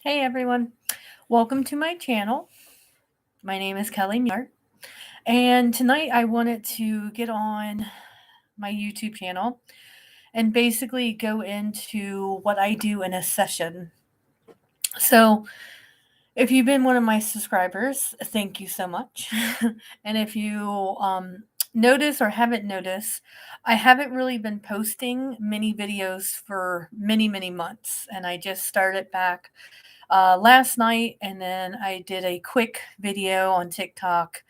Hey everyone, welcome to my channel. My name is Kelly Muir, and tonight I wanted to get on my YouTube channel and basically go into what I do in a session. So, if you've been one of my subscribers, thank you so much. And if you notice or haven't noticed, I haven't really been posting many videos for many months, and I just started back last night, and then I did a quick video on TikTok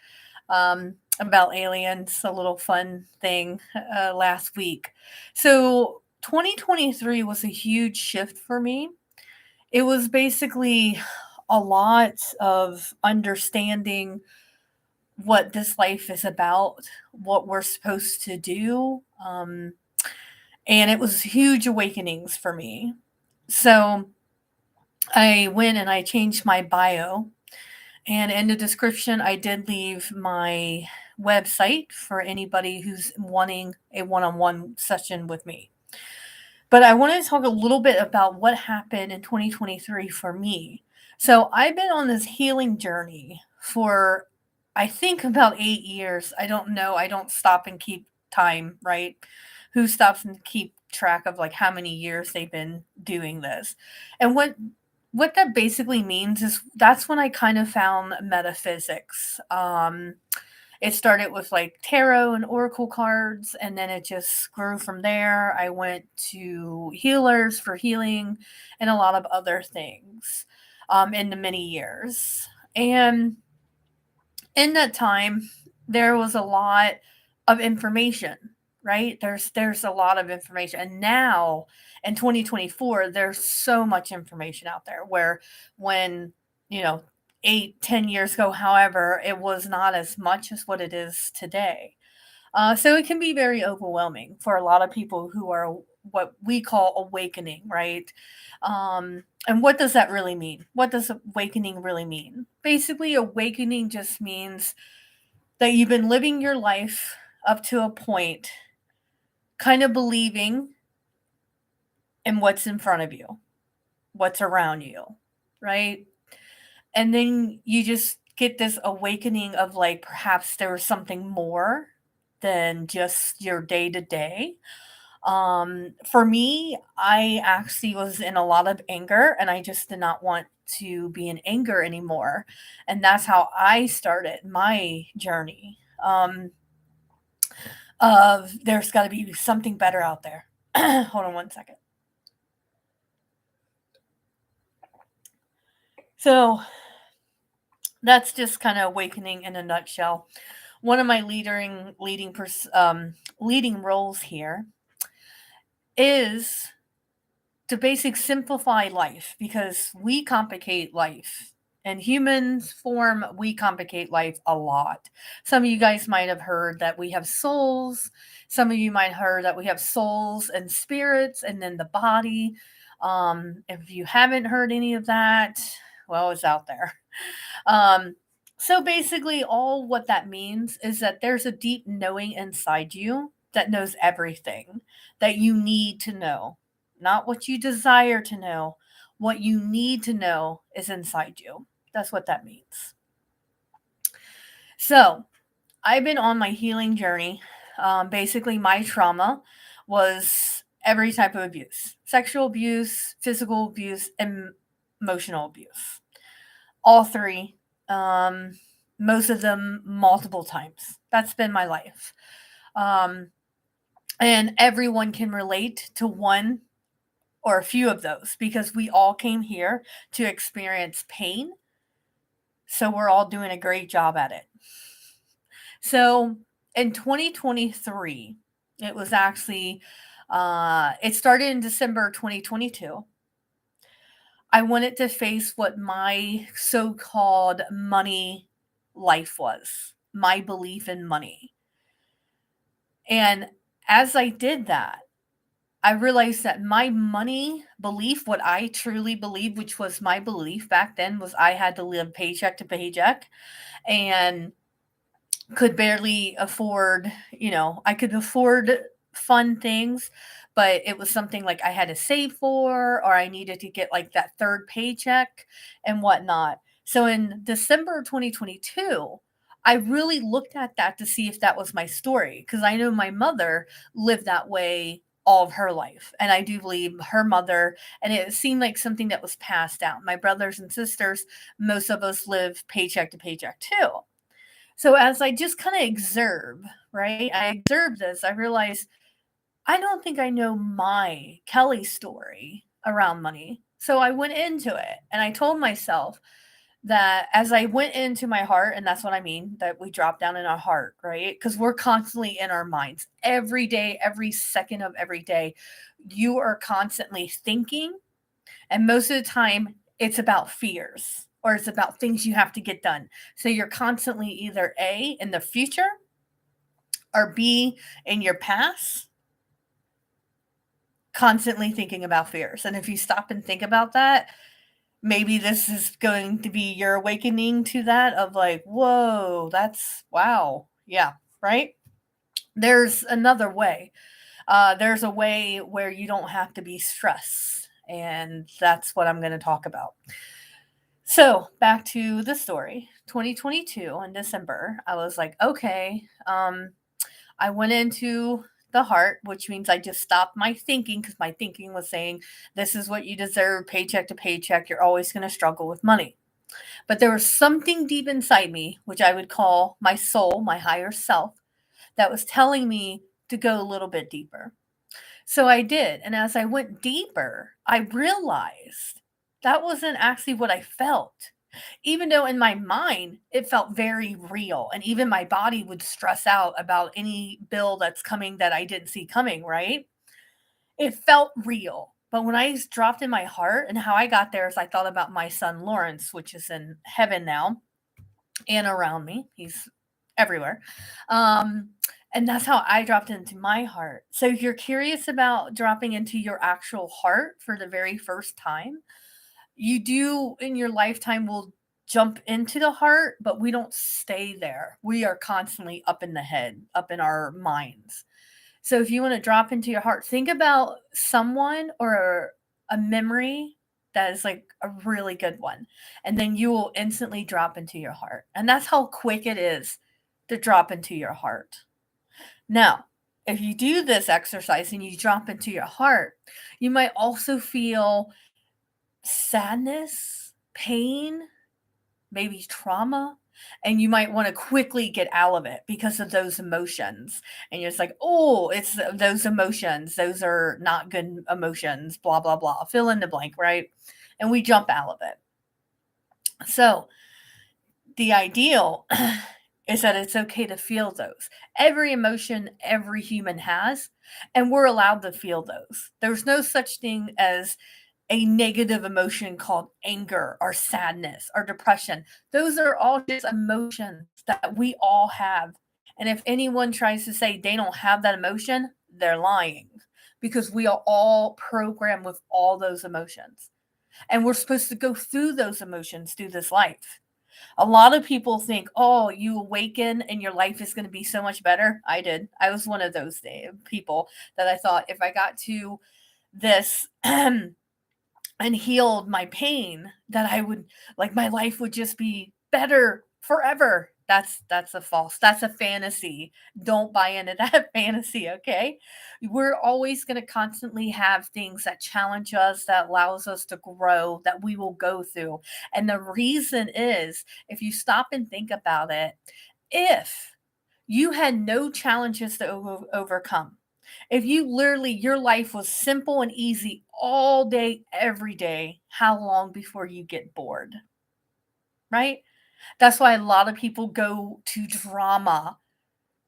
about aliens, a little fun thing last week. So 2023 was a huge shift for me. It was basically a lot of understanding what this life is about, what we're supposed to do. And it was huge awakenings for me. So I went and I changed my bio. And in the description, I did leave my website for anybody who's wanting a one on one session with me. But I wanted to talk a little bit about what happened in 2023 for me. So I've been on this healing journey for, I think, about 8 years. I don't know. I don't stop and keep time, right? Who stops and keep track of like how many years they've been doing this? And what that basically means is that's when I kind of found metaphysics. It started with like tarot and oracle cards, and then it just grew from there. I went to healers for healing and a lot of other things in the many years. And in that time, there was a lot of information, right? There's a lot of information. And now in 2024, there's so much information out there where when, you know, 8, 10 years ago, however, it was not as much as what it is today. So it can be very overwhelming for a lot of people who are what we call awakening, right? And what does that really mean? What does awakening really mean? Basically, awakening just means that you've been living your life up to a point, kind of believing in what's in front of you, what's around you, right? And then you just get this awakening of like perhaps there was something more than just your day to day. For me, I actually was in a lot of anger and I just did not want to be in anger anymore. And that's how I started my journey. Of there's got to be something better out there. Hold on one second. So that's just kind of awakening in a nutshell. One of my leading roles here is to basically simplify life because we complicate life. In human form, we complicate life a lot. Some of you guys might have heard that we have souls. Some of you might have heard that we have souls and spirits and then the body. If you haven't heard any of that, well, it's out there. Um, so basically, all what that means is that there's a deep knowing inside you that knows everything that you need to know, not what you desire to know. What you need to know is inside you. That's what that means. So, I've been on my healing journey. Basically, my trauma was every type of abuse: sexual abuse, physical abuse, and emotional abuse. All three, um, most of them multiple times. That's been my life. Um, and everyone can relate to one or a few of those because we all came here to experience pain. So we're all doing a great job at it. So in 2023, it was actually, it started in December 2022. I wanted to face what my so called money life was, my belief in money. And as I did that, I realized that my money belief, what I truly believed, which was my belief back then, was I had to live paycheck to paycheck and could barely afford, I could afford fun things, but it was something like I had to save for, or I needed to get like that third paycheck and whatnot. So in December 2022, I really looked at that to see if that was my story because I know my mother lived that way all of her life. And I do believe her mother, and it seemed like something that was passed down. My brothers and sisters, most of us live paycheck to paycheck too. So as I just kind of observe, right? I observed this, I realized I don't think I know my Kelly story around money. So I went into it and I told myself that as I went into my heart, and that's what I mean, that we drop down in our heart, right? Because we're constantly in our minds every day, every second of every day. You are constantly thinking, and most of the time, it's about fears or it's about things you have to get done. So you're constantly either A, in the future, or B, in your past, constantly thinking about fears. And if you stop and think about that, maybe this is going to be your awakening to that of like, whoa, that's wow. Yeah, right? There's another way. There's a way where you don't have to be stressed. And that's what I'm going to talk about. So back to the story. 2022 in December, I was like, okay, I went into the heart, which means I just stopped my thinking because my thinking was saying, this is what you deserve, paycheck to paycheck. You're always going to struggle with money. But there was something deep inside me, which I would call my soul, my higher self, that was telling me to go a little bit deeper. So I did. And as I went deeper, I realized that wasn't actually what I felt. Even though in my mind it felt very real, and even my body would stress out about any bill that's coming that I didn't see coming, right? It felt real. But when I dropped in my heart, and how I got there is I thought about my son Lawrence, which is in heaven now and around me. He's everywhere. Um, and that's how I dropped into my heart. So if you're curious about dropping into your actual heart for the very first time, you do in your lifetime will jump into the heart, but we don't stay there. We are constantly up in the head, up in our minds. So if you want to drop into your heart, think about someone or a memory that is like a really good one. And then you will instantly drop into your heart. And that's how quick it is to drop into your heart. Now, if you do this exercise and you drop into your heart, you might also feel sadness, pain, maybe trauma, and you might want to quickly get out of it because of those emotions. And you're just like, oh, it's those emotions. Those are not good emotions, blah, blah, blah. Fill in the blank, right? And we jump out of it. So the ideal is that it's okay to feel those. Every emotion every human has, and we're allowed to feel those. There's no such thing as a negative emotion called anger or sadness or depression. Those are all just emotions that we all have. And if anyone tries to say they don't have that emotion, they're lying because we are all programmed with all those emotions. And we're supposed to go through those emotions through this life. A lot of people think, oh, you awaken and your life is going to be so much better. I did. I was one of those people that I thought if I got to this and healed my pain, that I would like my life would just be better forever. That's a fantasy. Don't buy into that fantasy, okay? We're always going to constantly have things that challenge us, that allows us to grow, that we will go through. And the reason is, if you stop and think about it, if you had no challenges to overcome, if you literally your life was simple and easy all day, every day, how long before you get bored? Right? That's why a lot of people go to drama,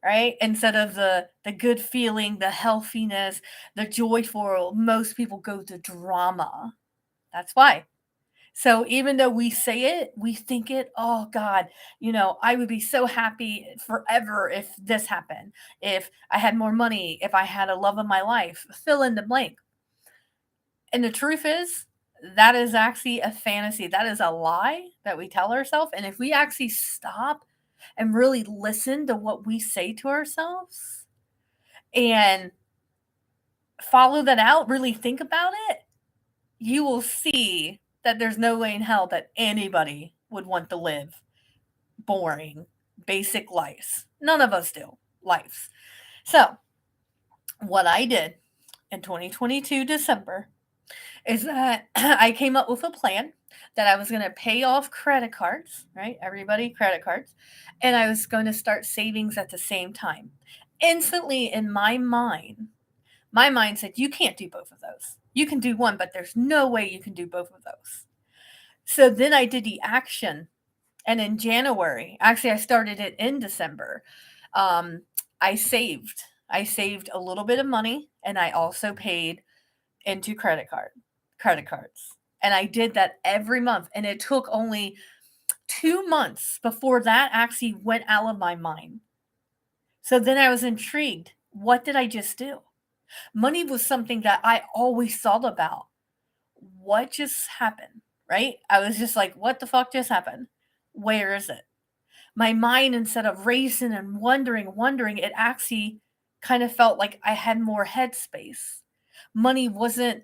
right? Instead of the good feeling, the healthiness, the joyful, most people go to drama. That's why. So even though we say it, we think it, oh God, I would be so happy forever if this happened, if I had more money, if I had a love of my life, fill in the blank. And the truth is, that is actually a fantasy. That is a lie that we tell ourselves. And if we actually stop and really listen to what we say to ourselves and follow that out, really think about it, you will see that there's no way in hell that anybody would want to live boring, basic lives. None of us do lives. So, what I did in 2022 December is that I came up with a plan that I was going to pay off credit cards, right? Everybody, credit cards. And I was going to start savings at the same time. Instantly in my mind said, you can't do both of those. You can do one, but there's no way you can do both of those. So then I did the action. And in January, actually, I started it in December. Um, I saved. I saved a little bit of money, and I also paid into credit cards. And I did that every month. And it took only 2 months before that actually went out of my mind. So then I was intrigued. What did I just do? Money was something that I always thought about. What just happened? Right? I was just like, what the fuck just happened? Where is it? My mind, instead of racing and wondering, it actually kind of felt like I had more headspace. Money wasn't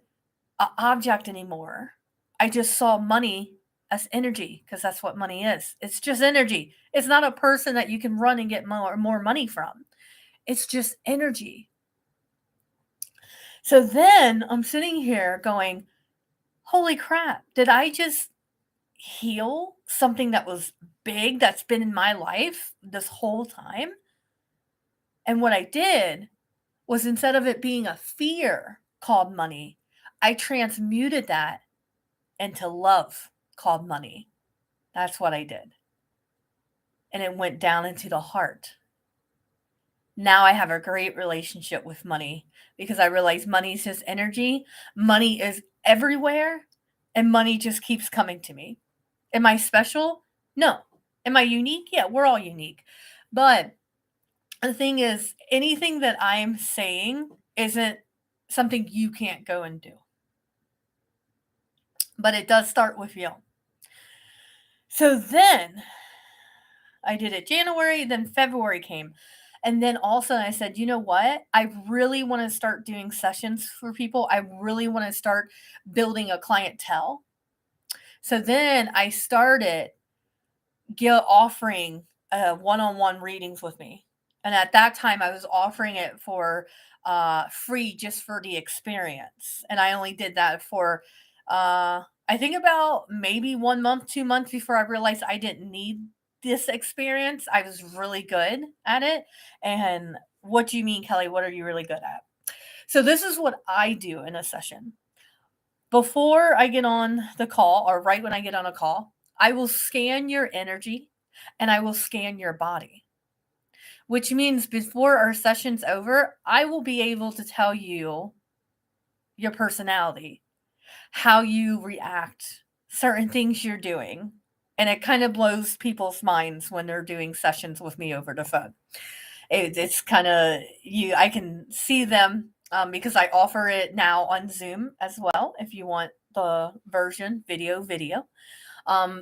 an object anymore. I just saw money as energy because that's what money is. It's just energy. It's not a person that you can run and get more money from. It's just energy. So then I'm sitting here going, holy crap, did I just heal something that was big that's been in my life this whole time? And what I did was, instead of it being a fear called money, I transmuted that into love called money. That's what I did. And it went down into the heart. Now I have a great relationship with money because I realize money is just energy. Money is everywhere, and money just keeps coming to me. Am I special? No. Am I unique? Yeah, we're all unique. But the thing is, anything that I'm saying isn't something you can't go and do. But it does start with you. So then I did it January, then February came. And then also I said, you know what? I really want to start doing sessions for people. I really want to start building a clientele. So then I started offering one-on-one readings with me. And at that time I was offering it for free, just for the experience. And I only did that for I think about maybe 1 month, 2 months before I realized I didn't need this experience. I was really good at it. And what do you mean, Kelly? What are you really good at? So this is what I do in a session. Before I get on the call, or right when I get on a call, I will scan your energy and I will scan your body, which means before our session's over, I will be able to tell you your personality, how you react, certain things you're doing. And it kind of blows people's minds when they're doing sessions with me over the phone. It's kind of I can see them because I offer it now on Zoom as well if you want the version video,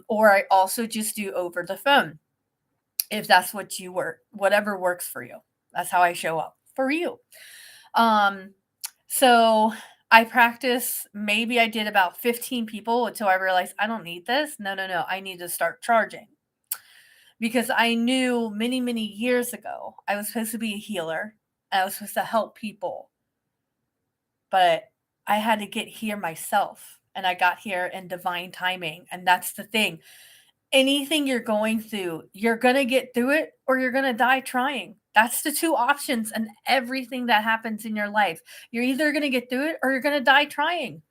or I also just do over the phone if that's whatever works for you. That's how I show up for you. So I practice, maybe I did about 15 people until I realized I don't need this. No, I need to start charging. Because I knew many, many years ago I was supposed to be a healer. I was supposed to help people. But I had to get here myself. And I got here in divine timing. And that's the thing. Anything you're going through, you're going to get through it or you're going to die trying. That's the two options and everything that happens in your life. You're either going to get through it or you're going to die trying.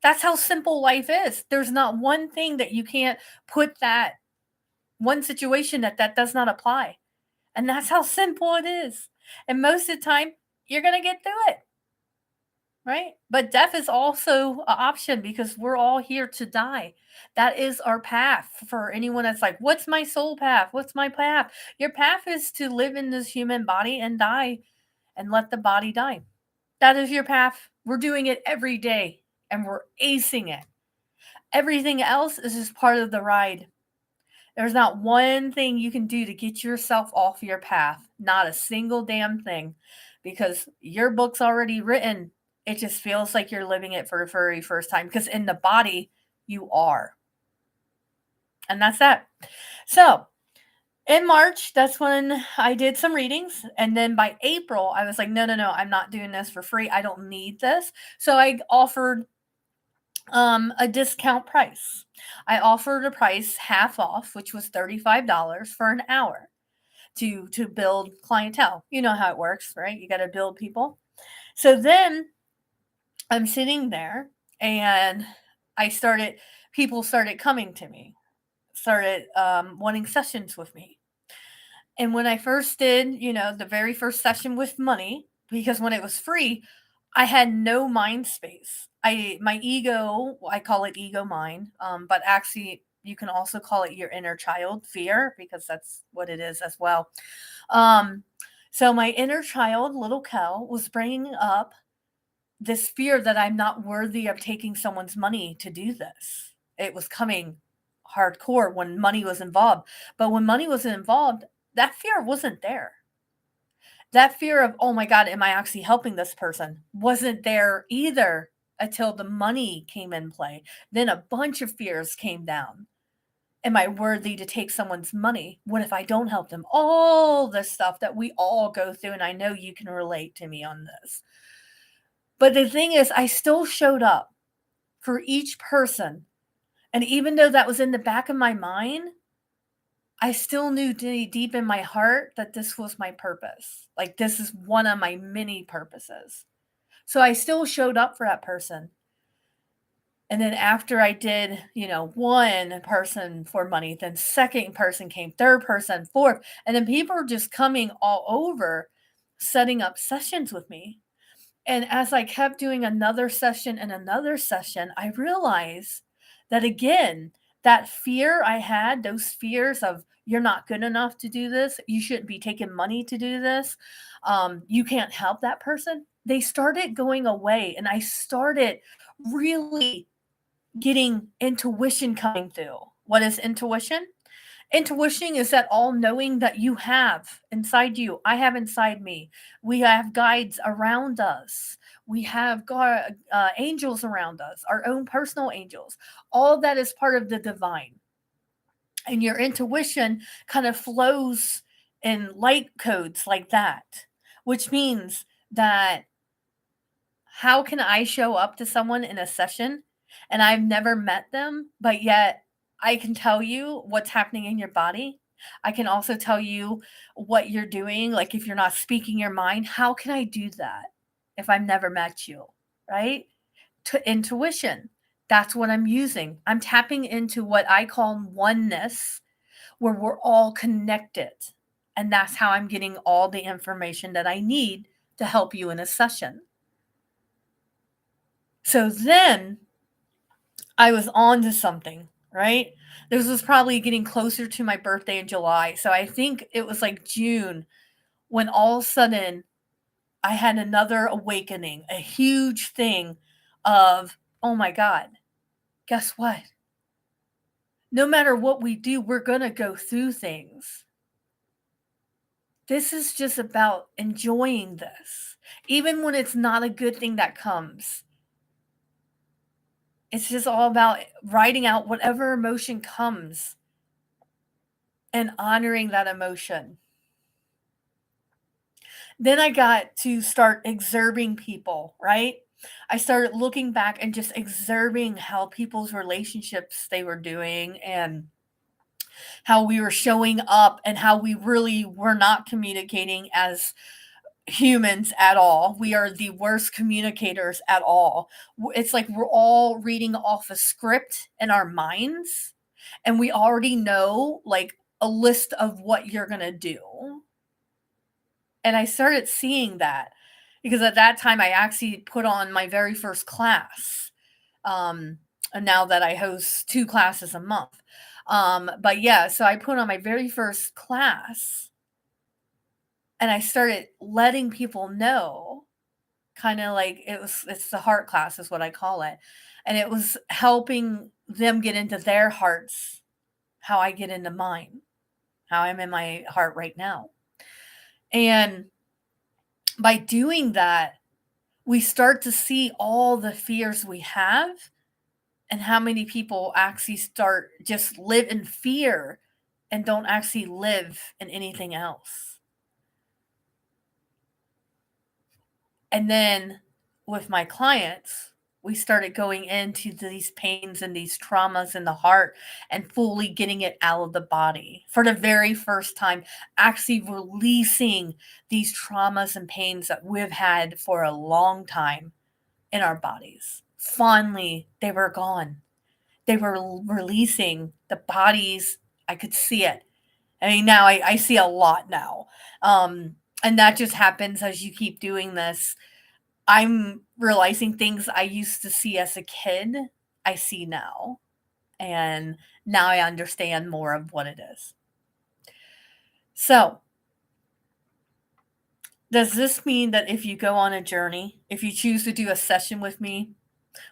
That's how simple life is. There's not one thing that you can't put that one situation that does not apply. And that's how simple it is. And most of the time, you're going to get through it. Right? But death is also an option because we're all here to die. That is our path. For anyone that's like, what's my soul path? What's my path? Your path is to live in this human body and die and let the body die. That is your path. We're doing it every day and we're acing it. Everything else is just part of the ride. There's not one thing you can do to get yourself off your path. Not a single damn thing. Because your book's already written. It just feels like you're living it for the very first time because in the body, you are. And that's that. So in March, that's when I did some readings. And then by April, I was like, no, no, no, I'm not doing this for free. I don't need this. So I offered a discount price. I offered a price half off, which was $35 for an hour to build clientele. You know how it works, right? You got to build people. So then I'm sitting there and people started coming to me, started wanting sessions with me. And when I first did, the very first session with money, because when it was free, I had no mind space. My ego, I call it ego mind, but actually you can also call it your inner child fear because that's what it is as well. Um, so my inner child, little Kel, was bringing up this fear that I'm not worthy of taking someone's money to do this. It was coming hardcore when money was involved. But when money was involved, that fear wasn't there. That fear of, oh my God, am I actually helping this person? Wasn't there either until the money came in play. Then a bunch of fears came down. Am I worthy to take someone's money? What if I don't help them? All this stuff that we all go through. And I know you can relate to me on this. But the thing is, I still showed up for each person. And even though that was in the back of my mind, I still knew deep in my heart that this was my purpose. Like, this is one of my many purposes. So I still showed up for that person. And then after I did, one person for money, then second person came, third person, fourth. And then people were just coming all over, setting up sessions with me. And as I kept doing another session and another session, I realized that again, that fear I had, those fears of you're not good enough to do this, you shouldn't be taking money to do this, you can't help that person, they started going away. And I started really getting intuition coming through. What is intuition? Intuition is that all knowing that you have inside you. I have inside me. We have guides around us. We have angels around us, our own personal angels. All that is part of the divine. And your intuition kind of flows in light codes like that, which means that how can I show up to someone in a session and I've never met them, but yet I can tell you what's happening in your body? I can also tell you what you're doing. Like if you're not speaking your mind, how can I do that if I've never met you? Right? To intuition. That's what I'm using. I'm tapping into what I call oneness, where we're all connected. And that's how I'm getting all the information that I need to help you in a session. So then I was on to something, right? This was probably getting closer to my birthday in July. So I think it was like June when all of a sudden I had another awakening, a huge thing of, oh my God, guess what? No matter what we do, we're going to go through things. This is just about enjoying this, even when it's not a good thing that comes. It's just all about writing out whatever emotion comes and honoring that emotion. Then I got to start observing people, right? I started looking back and just observing how people's relationships they were doing and how we were showing up and how we really were not communicating as humans at all. We are the worst communicators at all. It's like we're all reading off a script in our minds and we already know like a list of what you're going to do. And I started seeing that because at that time I actually put on my very first class. And now that I host 2 classes a month. But yeah, so I put on my very first class and I started letting people know, kind of like it's the heart class is what I call it. And it was helping them get into their hearts, how I get into mine, how I'm in my heart right now. And by doing that, we start to see all the fears we have and how many people actually start just live in fear and don't actually live in anything else. And then with my clients, we started going into these pains and these traumas in the heart and fully getting it out of the body for the very first time, actually releasing these traumas and pains that we've had for a long time in our bodies. Finally, they were gone. They were releasing the bodies. I could see it. I mean, now I see a lot now. And that just happens as you keep doing this. I'm realizing things I used to see as a kid, I see now. And now I understand more of what it is. So, does this mean that if you go on a journey, if you choose to do a session with me,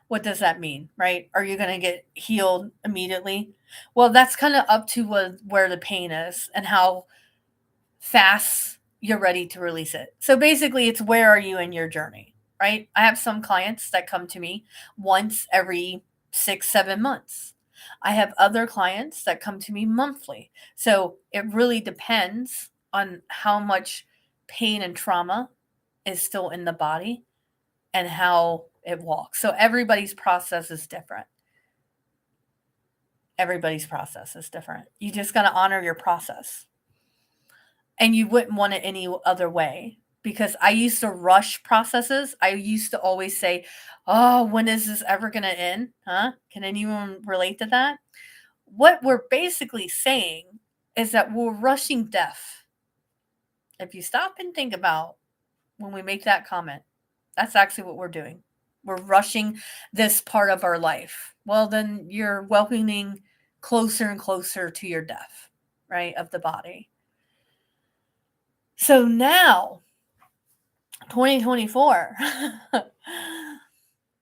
what does that mean, right? Are you going to get healed immediately? Well, that's kind of up to where the pain is and how fast you're ready to release it. So basically, it's where are you in your journey, right? I have some clients that come to me once every 6, 7 months. I have other clients that come to me monthly. So it really depends on how much pain and trauma is still in the body and how it walks. So everybody's process is different. Everybody's process is different. You just got to honor your process. And you wouldn't want it any other way because I used to rush processes. I used to always say, "Oh, when is this ever going to end?" Huh? Can anyone relate to that? What we're basically saying is that we're rushing death. If you stop and think about when we make that comment, that's actually what we're doing. We're rushing this part of our life. Well, then you're welcoming closer and closer to your death, right, of the body. So now, 2024,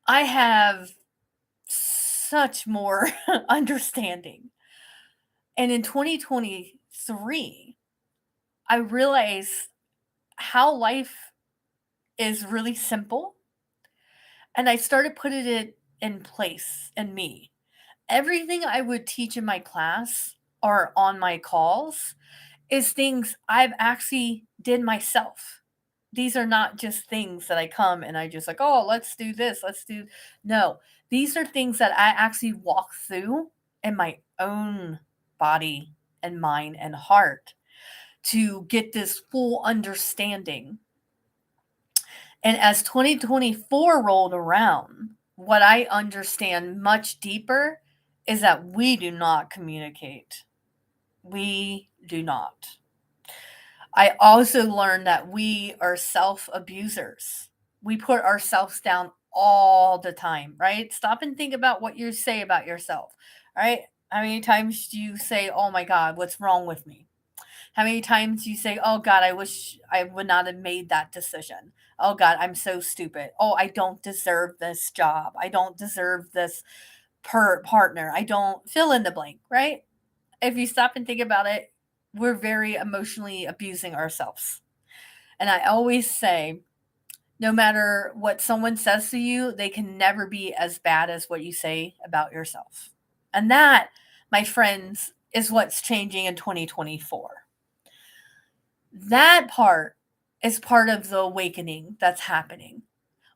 I have such more understanding. And in 2023, I realized how life is really simple. And I started putting it in place in me. Everything I would teach in my class or on my calls is things I've actually did myself. These are not just things that I come and I just like, oh, let's do this. Let's do. No, these are things that I actually walk through in my own body and mind and heart to get this full understanding. And as 2024 rolled around, what I understand much deeper is that we do not communicate. We do not. I also learned that we are self abusers. We put ourselves down all the time, right? Stop and think about what you say about yourself, right? How many times do you say, oh my God, what's wrong with me? How many times do you say, oh God, I wish I would not have made that decision? Oh God, I'm so stupid. Oh, I don't deserve this job. I don't deserve this partner. I don't fill in the blank, right? If you stop and think about it, we're very emotionally abusing ourselves. And I always say, no matter what someone says to you, they can never be as bad as what you say about yourself. And that, my friends, is what's changing in 2024. That part is part of the awakening that's happening,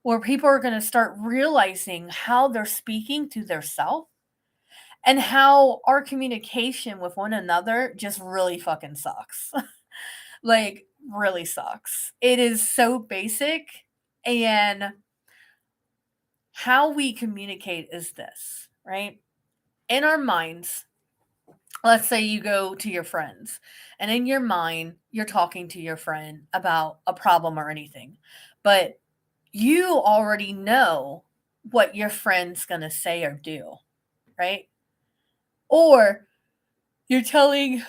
where people are going to start realizing how they're speaking to their self and how our communication with one another just really fucking sucks. Like, really sucks. It is so basic. And how we communicate is this, right? In our minds, let's say you go to your friends, and in your mind, you're talking to your friend about a problem or anything, but you already know what your friend's going to say or do, right? Or you're telling,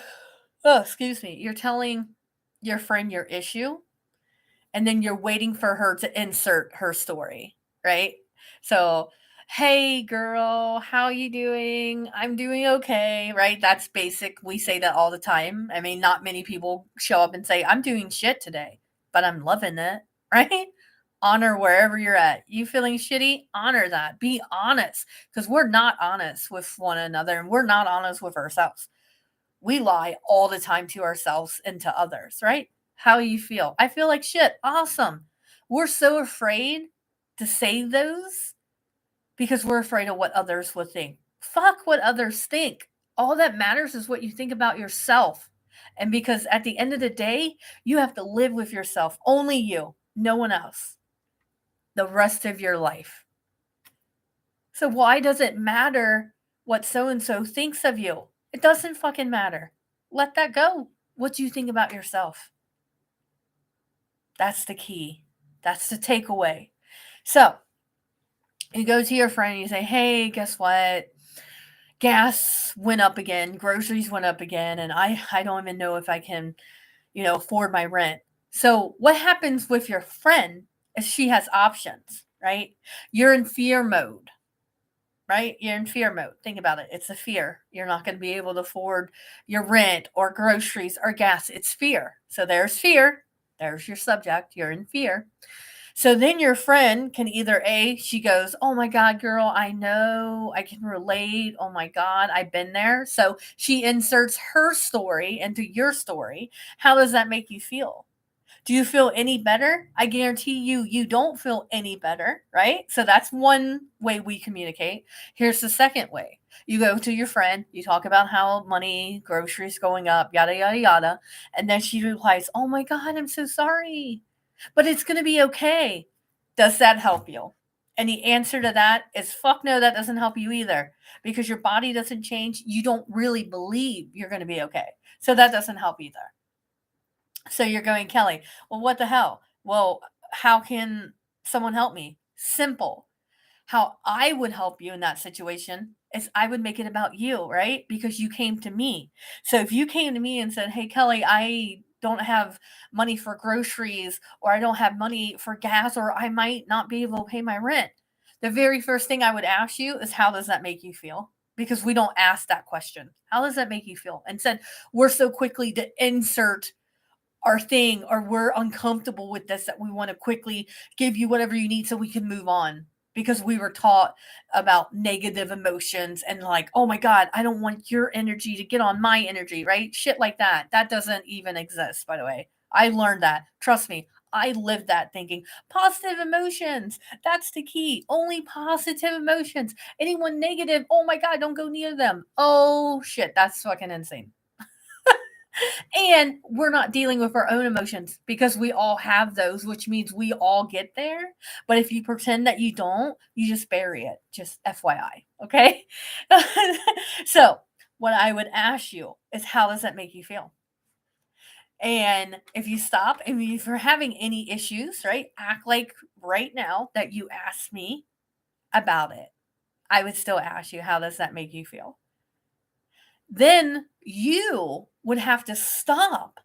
oh, excuse me, you're telling your friend your issue, and then you're waiting for her to insert her story, right? So, hey girl, how you doing? I'm doing okay, right? That's basic. We say that all the time. I mean, not many people show up and say, I'm doing shit today, but I'm loving it, right? Honor wherever you're at. You feeling shitty? Honor that. Be honest, because we're not honest with one another and we're not honest with ourselves. We lie all the time to ourselves and to others, right? How you feel? I feel like shit. Awesome. We're so afraid to say those because we're afraid of what others will think. Fuck what others think. All that matters is what you think about yourself. And because at the end of the day, you have to live with yourself. Only you, no one else, the rest of your life. So why does it matter what so and so thinks of you? It doesn't fucking matter. Let that go. What do you think about yourself? That's the key. That's the takeaway. So you go to your friend and you say, hey, guess what? Gas went up again, groceries went up again, and I don't even know if I can, afford my rent. So what happens with your friend is she has options, right? You're in fear mode, right? You're in fear mode. Think about it. It's a fear. You're not going to be able to afford your rent or groceries or gas. It's fear. So there's fear. There's your subject. You're in fear. So then your friend can either she goes, oh my God, girl, I know, I can relate. Oh my God, I've been there. So she inserts her story into your story. How does that make you feel? Do you feel any better? I guarantee you don't feel any better, right? So that's one way we communicate. Here's the second way. You go to your friend, you talk about how money, groceries going up, yada, yada, yada. And then she replies, oh my God, I'm so sorry, but it's going to be okay. Does that help you? And the answer to that is fuck no, that doesn't help you either, because your body doesn't change. You don't really believe you're going to be okay. So that doesn't help either. So you're going, Kelly, well, what the hell? Well, how can someone help me? Simple. How I would help you in that situation is I would make it about you, right? Because you came to me. So if you came to me and said, hey, Kelly, I don't have money for groceries, or I don't have money for gas, or I might not be able to pay my rent, the very first thing I would ask you is, how does that make you feel? Because we don't ask that question. How does that make you feel? And said, we're so quickly to insert our thing, or we're uncomfortable with this, that we want to quickly give you whatever you need so we can move on, because we were taught about negative emotions and like, oh my God, I don't want your energy to get on my energy, right? Shit like that. That doesn't even exist, by the way. I learned that. Trust me. I lived that, thinking positive emotions. That's the key. Only positive emotions. Anyone negative, oh my God, don't go near them. Oh shit, that's fucking insane. And we're not dealing with our own emotions, because we all have those, which means we all get there. But if you pretend that you don't, you just bury it. Just FYI. Okay. So, what I would ask you is, how does that make you feel? And if you stop, and if you're having any issues, right, act like right now that you asked me about it. I would still ask you, how does that make you feel? Then you would have to stop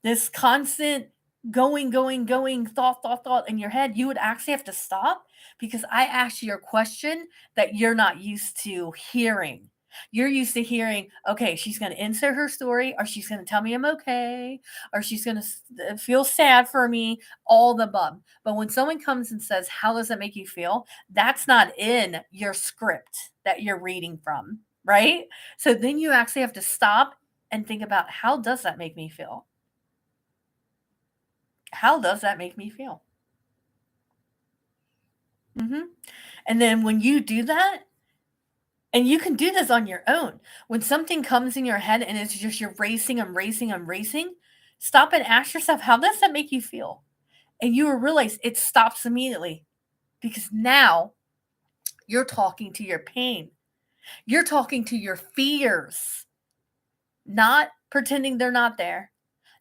this constant going, thought in your head. You would actually have to stop, because I asked you a question that you're not used to hearing. You're used to hearing, okay, she's going to insert her story, or she's going to tell me I'm okay, or she's going to feel sad for me, all the above. But when someone comes and says, how does that make you feel? That's not in your script that you're reading from, right? So then you actually have to stop and think about, how does that make me feel? How does that make me feel? Mhm. And then when you do that, and you can do this on your own, when something comes in your head and it's just you're racing, I'm racing, stop and ask yourself, how does that make you feel? And you will realize it stops immediately, because now you're talking to your pain. You're talking to your fears, not pretending they're not there,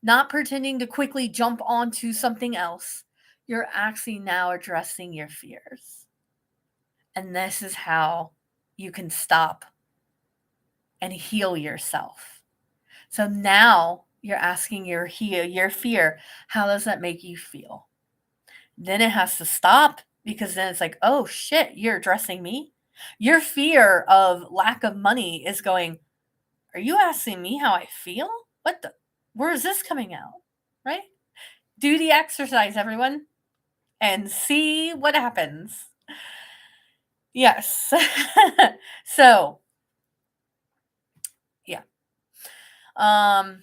not pretending to quickly jump onto something else. You're actually now addressing your fears. And this is how you can stop and heal yourself. So now you're asking your fear, how does that make you feel? Then it has to stop, because then it's like, oh shit, you're addressing me. Your fear of lack of money is going, are you asking me how I feel? Where is this coming out? Right? Do the exercise, everyone. and see what happens. Yes. So, yeah. Um,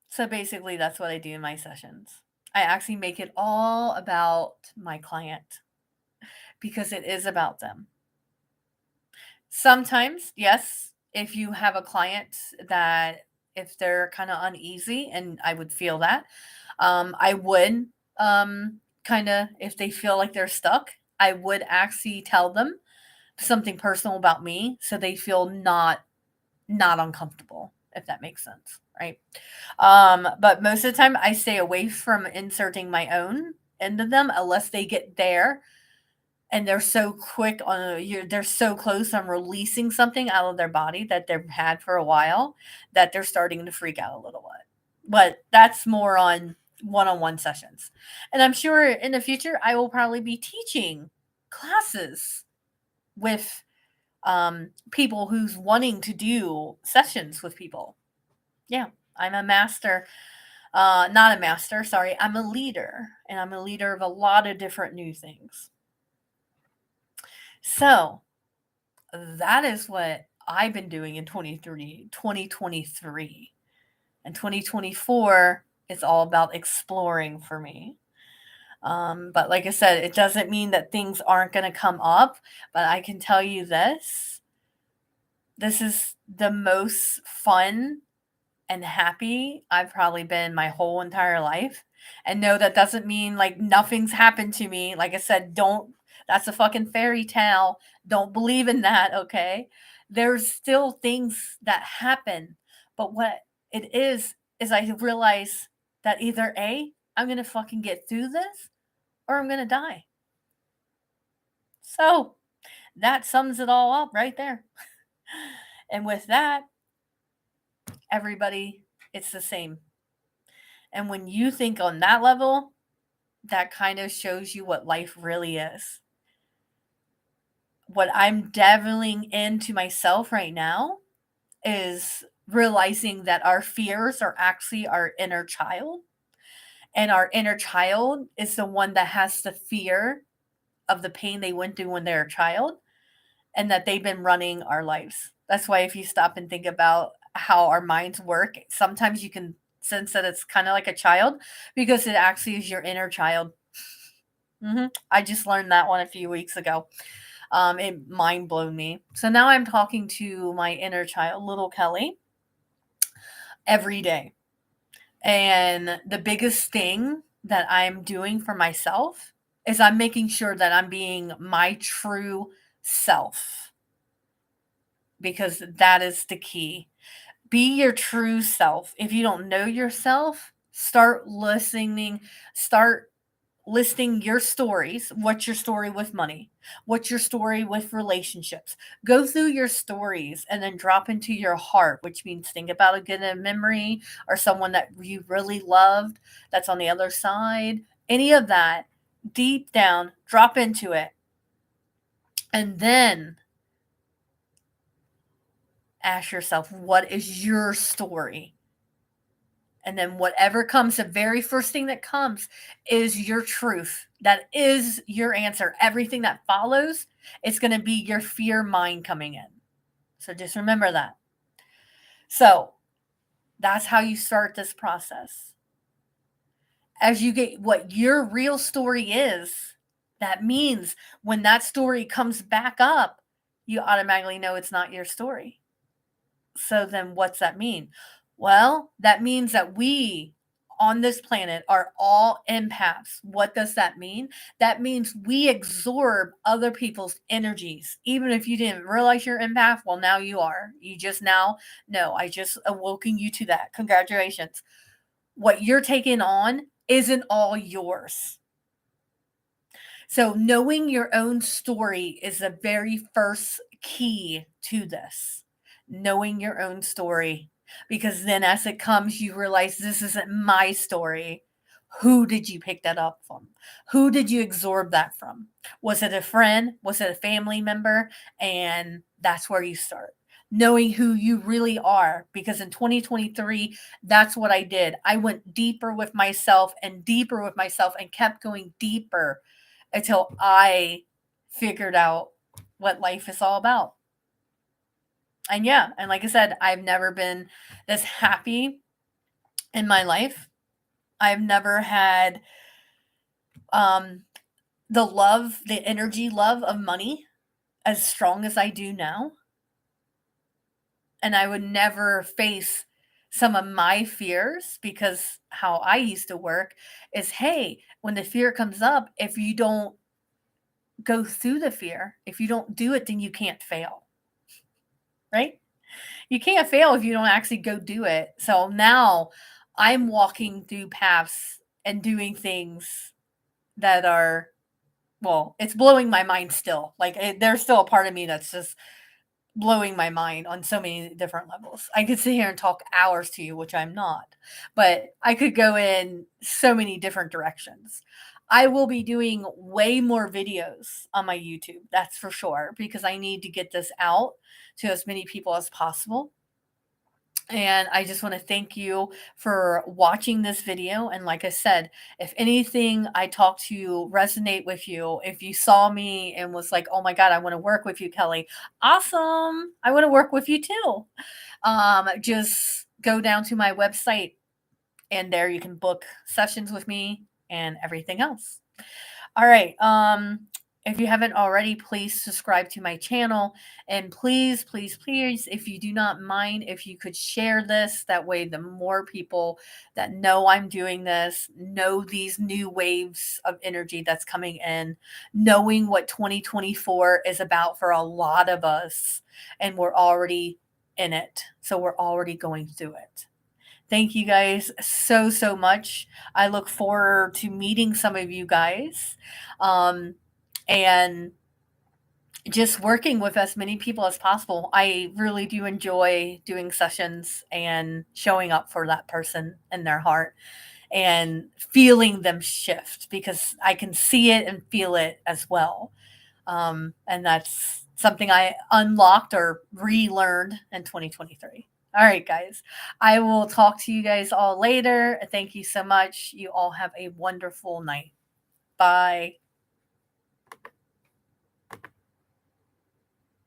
so basically that's what I do in my sessions. I actually make it all about my client because it is about them. Sometimes, yes, if you have a client that if they're kind of uneasy, and I would feel that, I would kind of, if they feel like they're stuck, I would actually tell them something personal about me so they feel not uncomfortable, if that makes sense, right? But most of the time I stay away from inserting my own into them unless they get there and they're so quick on they're so close on releasing something out of their body that they've had for a while that they're starting to freak out a little bit. But that's more on one-on-one sessions. And I'm sure in the future I will probably be teaching classes with people who's wanting to do sessions with people. Yeah, I'm a master, not a master, sorry, I'm a leader, and I'm a leader of a lot of different new things. So that is what I've been doing in 2023. And 2024 is all about exploring for me. But like I said, it doesn't mean that things aren't going to come up. But I can tell you this is the most fun and happy I've probably been my whole entire life. And no, that doesn't mean like nothing's happened to me. Like I said, don't, that's a fucking fairy tale. Don't believe in that, okay? There's still things that happen. But what it is I realize that either A, I'm going to fucking get through this or I'm going to die. So that sums it all up right there. And with that, everybody, it's the same. And when you think on that level, that kind of shows you what life really is. What I'm delving into myself right now is realizing that our fears are actually our inner child. And our inner child is the one that has the fear of the pain they went through when they're a child and that they've been running our lives. That's why if you stop and think about how our minds work, sometimes you can sense that it's kind of like a child because it actually is your inner child. I just learned that one a few weeks ago. It mind blown me. So now I'm talking to my inner child, little Kelly, every day. And the biggest thing that I'm doing for myself is I'm making sure that I'm being my true self because that is the key. Be your true self. If you don't know yourself, start listing your stories. What's your story with money? What's your story with relationships? Go through your stories and then drop into your heart, which means think about a good memory or someone that you really loved that's on the other side. Any of that, deep down, drop into it. And then ask yourself, what is your story? And then whatever comes, the very first thing that comes is your truth. That is your answer. Everything that follows, it's going to be your fear mind coming in. So just remember that. So that's how you start this process. As you get what your real story is, that means when that story comes back up, you automatically know it's not your story. So then what's that mean? Well, that means that we on this planet are all empaths. What does that mean? That means we absorb other people's energies. Even if you didn't realize you're empath, well, now you are. You just now know. I just awoken you to that. Congratulations. What you're taking on isn't all yours. So, knowing your own story is the very first key to this. Knowing your own story. Because then, as it comes, you realize this isn't my story. Who did you pick that up from? Who did you absorb that from? Was it a friend? Was it a family member? And that's where you start. knowing who you really are. Because in 2023, that's what I did. I went deeper with myself and deeper with myself and kept going deeper until I figured out what life is all about. And yeah, and like I said, I've never been this happy in my life. I've never had um the love, the energy love of money as strong as I do now. And I would never face some of my fears because how I used to work is, hey, when the fear comes up, if you don't go through the fear, if you don't do it, then you can't fail, right? You can't fail if you don't actually go do it. So now I'm walking through paths and doing things that are, well, it's blowing my mind still. Like there's still a part of me that's just blowing my mind on so many different levels. I could sit here and talk hours to you, which I'm not, but I could go in so many different directions. I will be doing way more videos on my YouTube, that's for sure, because I need to get this out to as many people as possible. And I just want to thank you for watching this video. And like I said, if anything I talked to you resonate with you, if you saw me and was like, oh my God, I want to work with you, Kelly, awesome. I want to work with you too. Just go down to my website and there you can book sessions with me and everything else. All right. If you haven't already, please subscribe to my channel. And please, please, please, if you do not mind, if you could share this, that way the more people that know I'm doing this, know these new waves of energy that's coming in, knowing what 2024 is about for a lot of us. And we're already in it. So we're already going through it. Thank you guys so, so much. I look forward to meeting some of you guys and just working with as many people as possible. I really do enjoy doing sessions and showing up for that person in their heart and feeling them shift because I can see it and feel it as well. And that's something I unlocked or relearned in 2023. All right, guys. I will talk to you guys all later. Thank you so much. You all have a wonderful night. Bye.